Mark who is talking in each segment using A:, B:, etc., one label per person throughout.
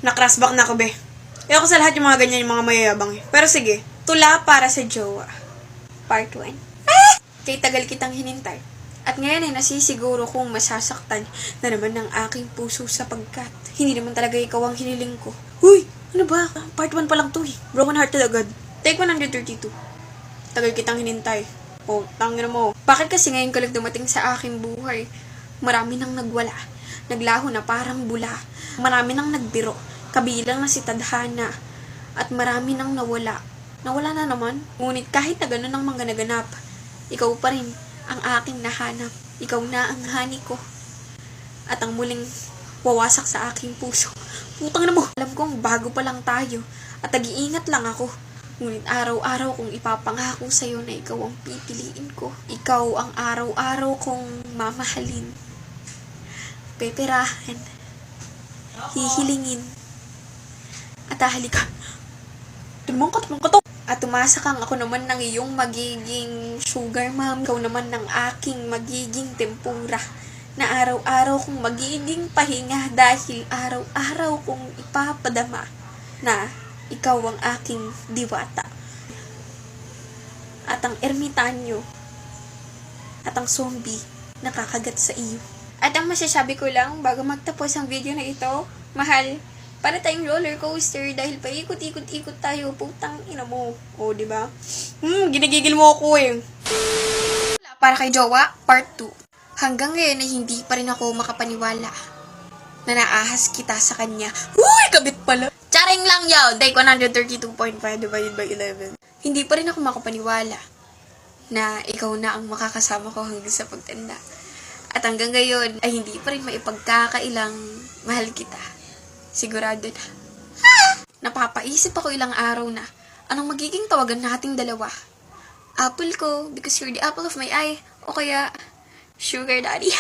A: Na-crossback na ako, be. Ayoko sa lahat yung mga ganyan, yung mga mayayabang. Pero sige, tula para sa jowa. Part 1. Kay tagal kitang hinintay. At ngayon ay nasisiguro kong masasaktan na naman ng aking puso sapagkat hindi naman talaga ikaw ang hiniling ko. Huy! Ano ba? Part 1 pa lang to eh. Broken hearted agad. Take 132. Tagal kitang hinintay. Oh, tangina mo. Bakit kasi ngayon ka lang dumating sa aking buhay? Marami nang nagwala. Naglaho na parang bula. Marami nang nagbiro. Kabilang na si Tadhana. At marami nang nawala. Nawala na naman. Ngunit kahit na gano'n ang mga naganap, ikaw pa rin ang aking nahanap. Ikaw na ang hani ko. At ang muling wawasak sa aking puso. Putang na mo. Alam kong bago pa lang tayo. At nag-iingat lang ako. Ngunit araw-araw kong ipapangako sa'yo na ikaw ang pipiliin ko. Ikaw ang araw-araw kong mamahalin. Peperahan. Hihilingin. At hahalikan. Tumangkat. At tumasakang ako naman ng iyong magiging sugar mom. Ikaw naman ng aking magiging tempura. Na araw-araw kong magiging pahinga dahil araw-araw kong ipapadama na ikaw ang aking diwata. At ang ermitanyo at ang zombie nakakagat sa iyo. At ang masasabi ko lang bago magtapos ang video na ito, mahal, para tayong roller coaster dahil paikot-ikot-ikot tayo, putang ina mo. O, diba? Ginagigil mo ako eh. Para kay Jowa, Part 2. Hanggang ngayon ay hindi pa rin ako makapaniwala na naahas kita sa kanya. Uy, kabit pala. Charing lang yaw. Take 132.5 divided by 11. Hindi pa rin ako makapaniwala na ikaw na ang makakasama ko hanggang sa pagtanda. At hanggang ngayon ay hindi pa rin maipagkakailang mahal kita. Sigurado na. Napapaisip ako ilang araw na anong magiging tawagan nating dalawa. Apple ko because you're the apple of my eye. O kaya sugar daddy.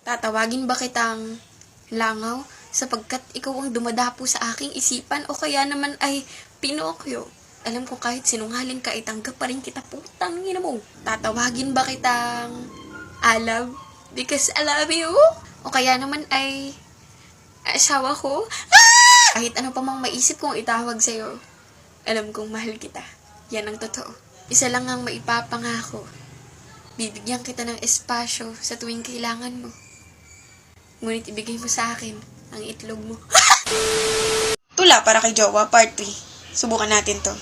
A: Tatawagin ba kitang langaw sapagkat ikaw ang dumadapo sa aking isipan o kaya naman ay Pinocchio? Alam ko kahit sinungaling ka, itanggap pa rin kita, putang ina mo. Tatawagin ba kitang I love because I love you? O kaya naman ay asawa ko? Kahit ano pa mang maisip kong itawag sa'yo, alam kong mahal kita. Yan ang totoo. Isa lang ang maipapangako. Bibigyan kita ng espasyo sa tuwing kailangan mo. Ngunit ibigay mo sa akin ang itlog mo. Tula para kay Jowa, Part 3. Subukan natin to.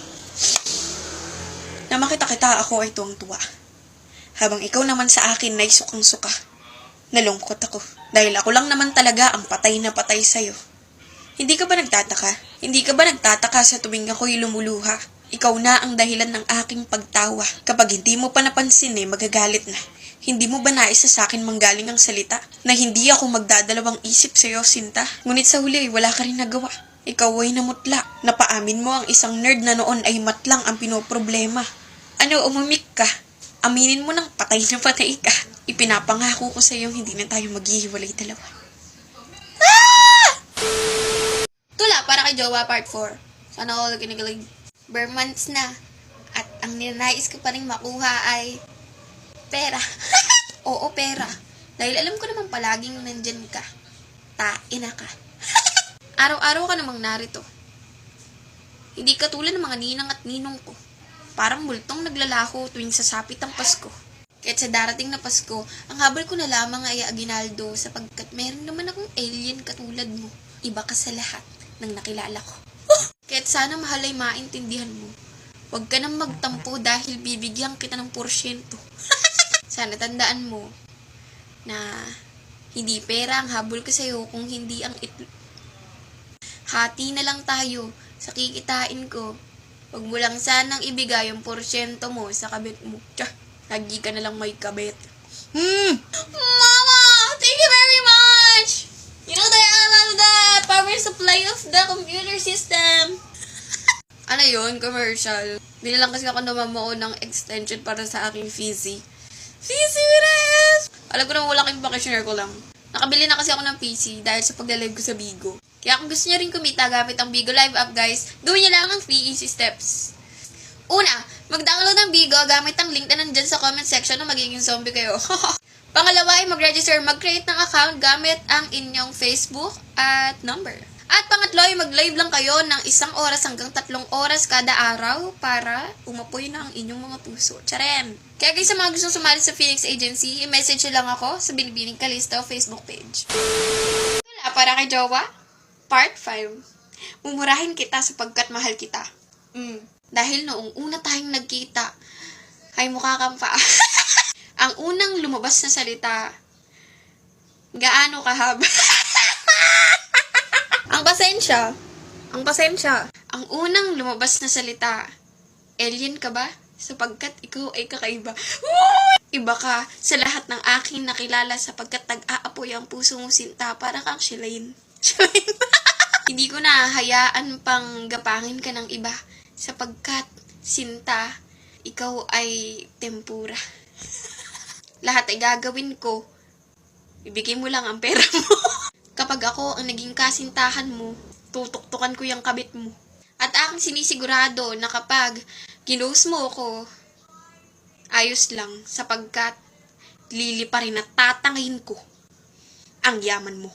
A: Na makita kita, ako ay tuwang-tuwa. Habang ikaw naman sa akin ay sukang-suka. Nalungkot ako. Dahil ako lang naman talaga ang patay na patay sa'yo. Hindi ka ba nagtataka? Hindi ka ba nagtataka sa tuwing ako'y lumuluha? Ikaw na ang dahilan ng aking pagtawa. Kapag hindi mo pa napansin magagalit na. Hindi mo ba nais sa akin manggaling ang salita? Na hindi ako magdadalawang isip sa'yo, Sinta? Ngunit sa huli, wala ka rin nagawa. Ikaw ay namutla. Napaamin mo ang isang nerd na noon ay matlang ang pinoproblema. Ano, umumik ka? Aminin mo ng patay na patay ka. Ipinapangako ko sa'yo hindi na tayo maghihiwalay dalawa. Tula para kay Jowa, Part 4. Sana all kinigalig. Bare months na. At ang ninanais ko pa rin makuha ay pera. Oo, pera. Dahil alam ko naman palaging nandyan ka. Ina ka. Araw-araw ka namang narito. Hindi ka tulad ng mga ninang at ninong ko. Parang multong naglalaho tuwing sasapit ang Pasko. Kahit sa darating na Pasko, ang habol ko na lamang ay aginaldo sapagkat meron naman akong alien katulad mo. Iba ka sa lahat ng nakilala ko. Kahit sana mahal ay maintindihan mo. Huwag ka nang magtampo dahil bibigyan kita ng porsyento. Sana tandaan mo na hindi pera ang habol ko sa'yo kung hindi ang hati na lang tayo sa kikitain ko. Huwag mo lang sanang ibigay yung porsyento mo sa kabit mo. Tiyah, lagi ka na lang may kabit. Mama! Thank you very much! You know that I love the power supply of the computer system. Ano yun? Commercial. Bili lang kasi ako namamao ng extension para sa aking Fizzy. Fizzy Res! Alam ko naman wala kayong pakishare ko lang. Nakabili na kasi ako ng PC dahil sa pagla-live ko sa Bigo. Kaya kung gusto nyo rin kumita gamit ang Bigo Live app guys, gawin nyo lang ang 3 easy steps. Una, mag-download ng Bigo gamit ang link na nandyan sa comment section na magiging zombie kayo. Pangalawa ay mag-register, mag-create ng account gamit ang inyong Facebook at number. At pangatlo ay mag-live lang kayo ng 1 oras hanggang 3 oras kada araw para umapoy na ang inyong mga puso. Tsaram! Kaya guys, sa mga gustong sumali sa Phoenix Agency, i-message nyo lang ako sa Binibining Kalisto Facebook page. Wala, para kay Jowa, Part 5. Mumurahin kita sapagkat mahal kita. Dahil noong una tayong nagkita, ay mukha kang pa. Ang unang lumabas na salita, gaano kahaba? Ang pasensya. Ang unang lumabas na salita, alien ka ba? Sapagkat ikaw ay kakaiba. Woo! Iba ka sa lahat ng aking nakilala sapagkat nag-aapoy ang puso mong sinta para kang Shilane. Hindi ko na hayaan pang gapangin ka ng iba sapagkat sinta, ikaw ay tempura. Lahat ay gagawin ko. Ibigay mo lang ang pera mo. Kapag ako ang naging kasintahan mo, tutuktukan ko yung kabit mo. At aking sinisigurado na kapag ginose mo ako, ayos lang sapagkat liliparin at tatangayin ko ang yaman mo.